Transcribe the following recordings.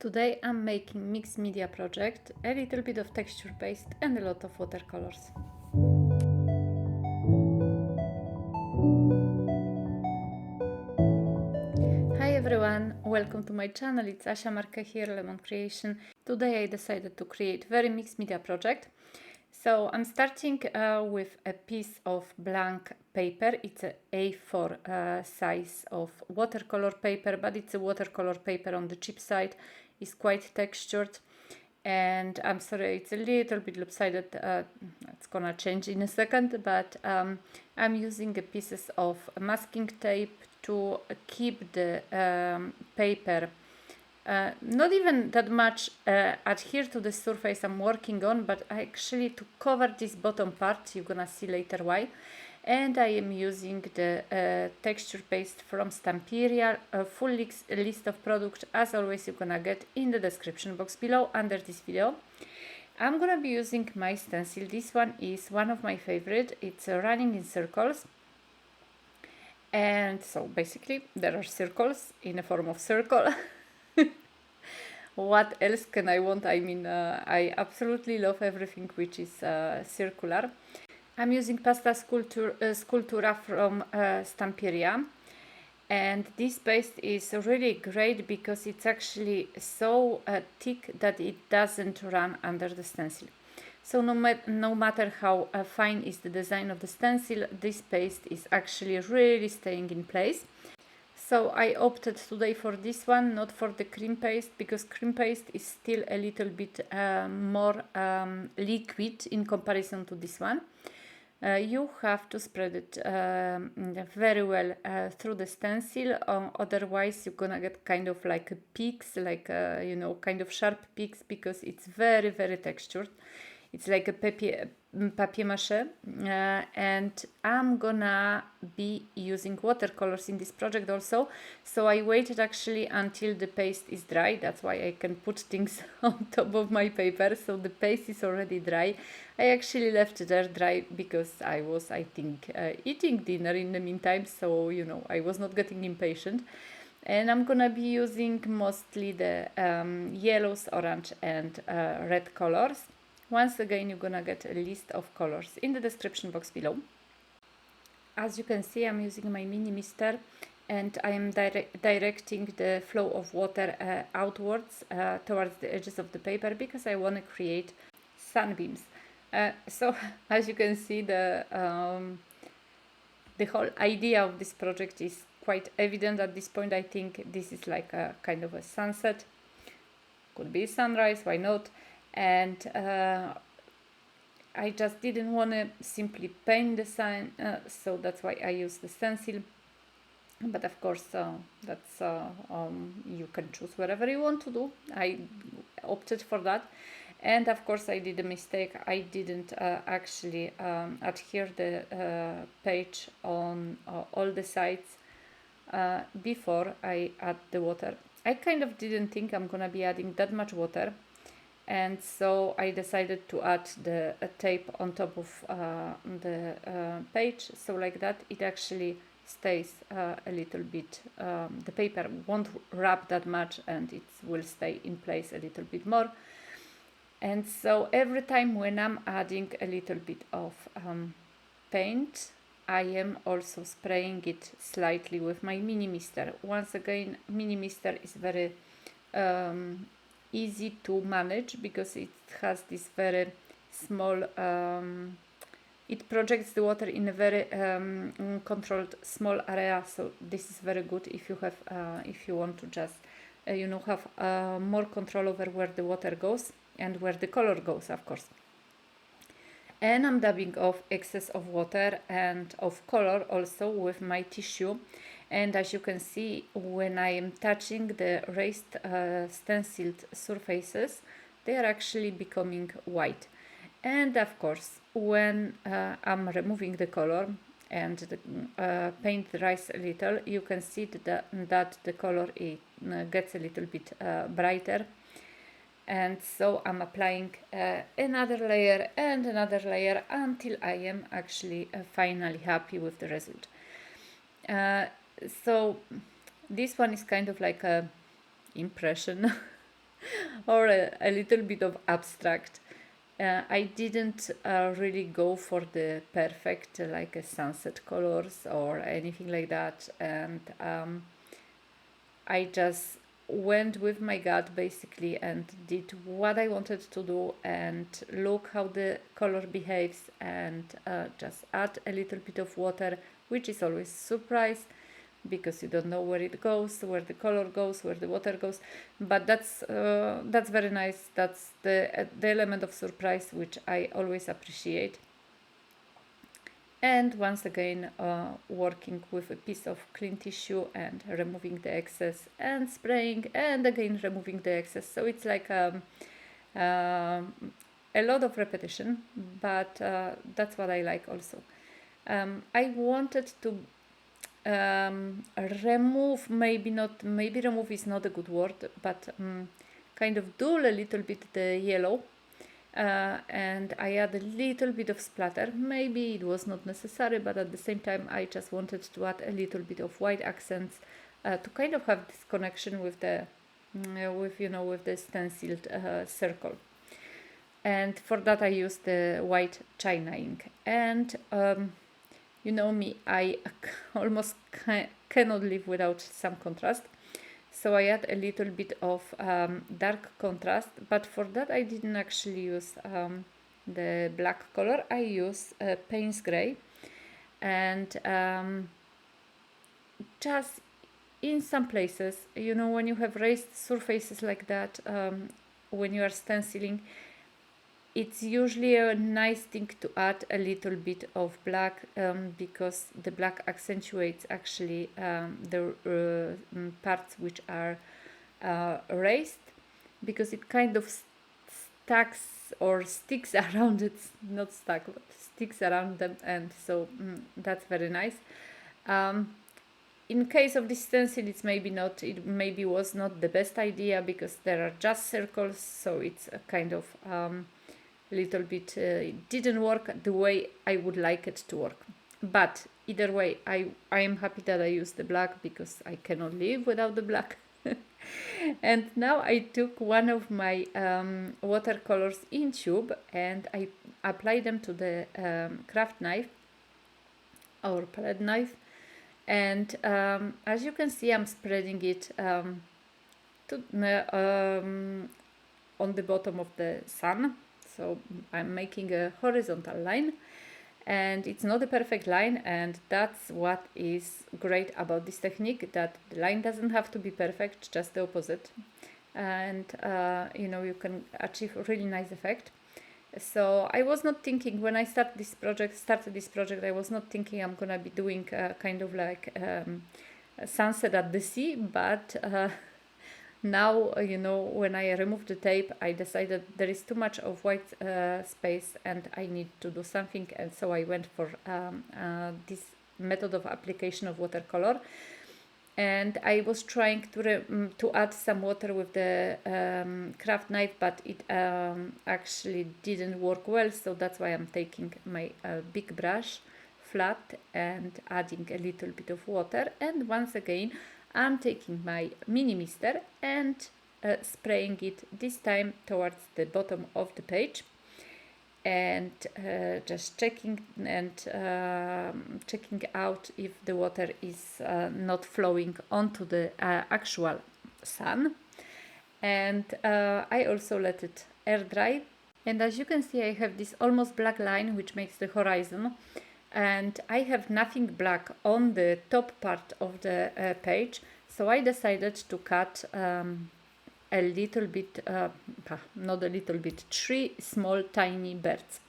Today I'm making mixed media project, a little bit of texture based and a lot of watercolors. Hi everyone, welcome to my channel. It's Asia Marquet here, Lemon Creation. Today I decided to create very mixed media project. So I'm starting with a piece of blank paper. It's a A4 size of watercolor paper, but it's a watercolor paper on the cheap side. It's quite textured, and I'm sorry it's a little bit lopsided. It's gonna change in a second, but I'm using pieces of masking tape to keep the paper not even that much adhere to the surface I'm working on, but actually to cover this bottom part. You're gonna see later why. And I am using the texture paste from Stamperia. A full list of products, as always, you're gonna get in the description box below under this video. I'm gonna be using my stencil. This one is one of my favorite. It's running in circles. And so basically there are circles in a form of circle. What else can I want? I mean, I absolutely love everything which is circular. I'm using pasta Scultura from Stamperia, and this paste is really great because it's actually so thick that it doesn't run under the stencil. So no matter how fine is the design of the stencil, this paste is actually really staying in place. So I opted today for this one, not for the cream paste, because cream paste is still a little bit more liquid in comparison to this one. You have to spread it very well through the stencil, otherwise you're gonna get kind of like peaks, like you know, kind of sharp peaks, because it's very textured. It's like a papier-mâché, and I'm gonna be using watercolors in this project also. So I waited actually until the paste is dry. That's why I can put things on top of my paper. So the paste is already dry. I actually left it there dry because I was, I think, eating dinner in the meantime. So, you know, I was not getting impatient. And I'm gonna be using mostly the yellows, orange and red colors. Once again, you're gonna get a list of colors in the description box below. As you can see, I'm using my mini mister, and I am directing the flow of water outwards towards the edges of the paper because I want to create sunbeams. So as you can see, the whole idea of this project is quite evident at this point. I think this is like a kind of a sunset, could be sunrise, why not? And I just didn't want to simply paint the sign, so that's why I use the stencil. But of course, that's you can choose whatever you want to do. I opted for that. And of course I did a mistake. I didn't actually adhere the page on all the sides before I add the water. I kind of didn't think I'm gonna be adding that much water, and so I decided to add the tape on top of the page, so like that it actually stays a little bit, the paper won't wrap that much and it will stay in place a little bit more. And so every time when I'm adding a little bit of paint, I am also spraying it slightly with my mini mister. Once again, mini mister is very easy to manage because it has this very small, it projects the water in a very controlled small area. So this is very good if you have, if you want to just, you know, have more control over where the water goes and where the color goes, of course. And I'm dabbing off excess of water and of color also with my tissue. And as you can see, when I am touching the raised stenciled surfaces, they are actually becoming white. And of course, when I'm removing the color and the paint dries a little, you can see that the color gets a little bit brighter. And so I'm applying another layer and another layer until I am actually finally happy with the result. So this one is kind of like a impression or a little bit of abstract. I didn't really go for the perfect like a sunset colors or anything like that, and I just went with my gut basically and did what I wanted to do and look how the color behaves, and just add a little bit of water, which is always surprise because you don't know where it goes, where the color goes, where the water goes. But that's very nice. That's the element of surprise which I always appreciate. And once again, working with a piece of clean tissue and removing the excess and spraying and again removing the excess. So it's like a lot of repetition, but that's what I like also. I wanted to remove, maybe remove is not a good word, but kind of dull a little bit the yellow, and I add a little bit of splatter. Maybe it was not necessary, but at the same time I just wanted to add a little bit of white accents to kind of have this connection with the with the stenciled circle. And for that I used the white china ink. And you know me, I almost cannot live without some contrast. So I add a little bit of dark contrast, but for that I didn't actually use the black color. I use Peyne's gray, and just in some places, you know, when you have raised surfaces like that, when you are stenciling, it's usually a nice thing to add a little bit of black, because the black accentuates actually the parts which are raised, because it kind of stacks or sticks around it, not stuck, but sticks around them, and so that's very nice. In case of this stencil, it maybe was not the best idea because there are just circles, so it's a kind of little bit it didn't work the way I would like it to work. But either way, I am happy that I used the black because I cannot live without the black. And now I took one of my watercolors in tube and I applied them to the craft knife or palette knife, and as you can see, I'm spreading it on the bottom of the sun. So I'm making a horizontal line, and it's not a perfect line, and that's what is great about this technique, that the line doesn't have to be perfect, just the opposite, and you can achieve a really nice effect. So I was not thinking, when I started this project, I was not thinking I'm gonna be doing kind of like a sunset at the sea, but now, when I removed the tape, I decided there is too much of white space and I need to do something, and so I went for this method of application of watercolor. And I was trying to add some water with the craft knife, but it actually didn't work well, so that's why I'm taking my big brush, flat, and adding a little bit of water. And once again, I'm taking my mini mister and spraying it, this time towards the bottom of the page, and just checking out if the water is not flowing onto the actual sun. And I also let it air dry, and as you can see, I have this almost black line which makes the horizon, and I have nothing black on the top part of the page, so I decided to cut a little bit, not a little bit, 3 small tiny birds.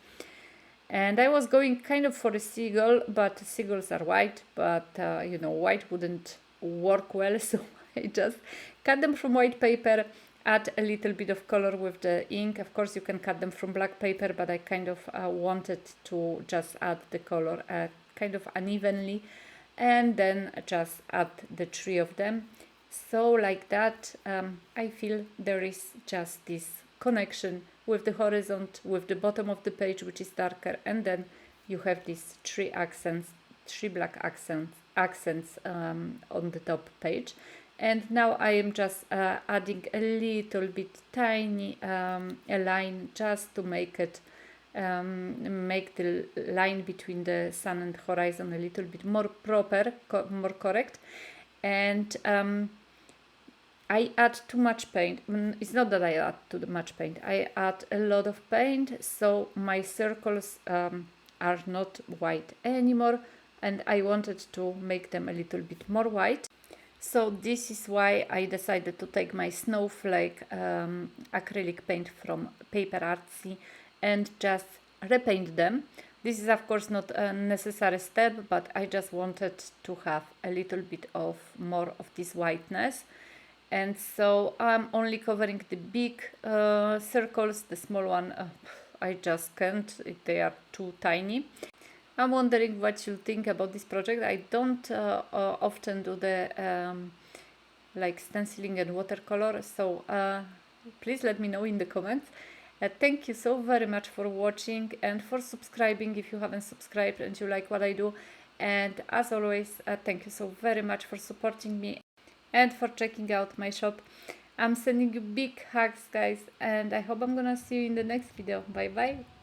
And I was going kind of for a seagull, but seagulls are white, but white wouldn't work well, so I just cut them from white paper, add a little bit of color with the ink. Of course, you can cut them from black paper, but I kind of wanted to just add the color kind of unevenly, and then just add the 3 of them. So like that, I feel there is just this connection with the horizon, with the bottom of the page, which is darker, and then you have these 3 black accents on the top page. And now I am just adding a little bit tiny a line just to make it make the line between the sun and horizon a little bit more proper, more correct. And I add too much paint. It's not that I add too much paint. I add a lot of paint, so my circles are not white anymore, and I wanted to make them a little bit more white. So this is why I decided to take my Snowflake acrylic paint from PaperArtsy and just repaint them. This is of course not a necessary step, but I just wanted to have a little bit of more of this whiteness. And so I'm only covering the big circles. The small one I just can't, they are too tiny. I'm wondering what you think about this project. I don't often do the like stenciling and watercolor, so please let me know in the comments. Thank you so very much for watching and for subscribing if you haven't subscribed and you like what I do. And as always, thank you so very much for supporting me and for checking out my shop. I'm sending you big hugs, guys, and I hope I'm gonna see you in the next video. Bye bye.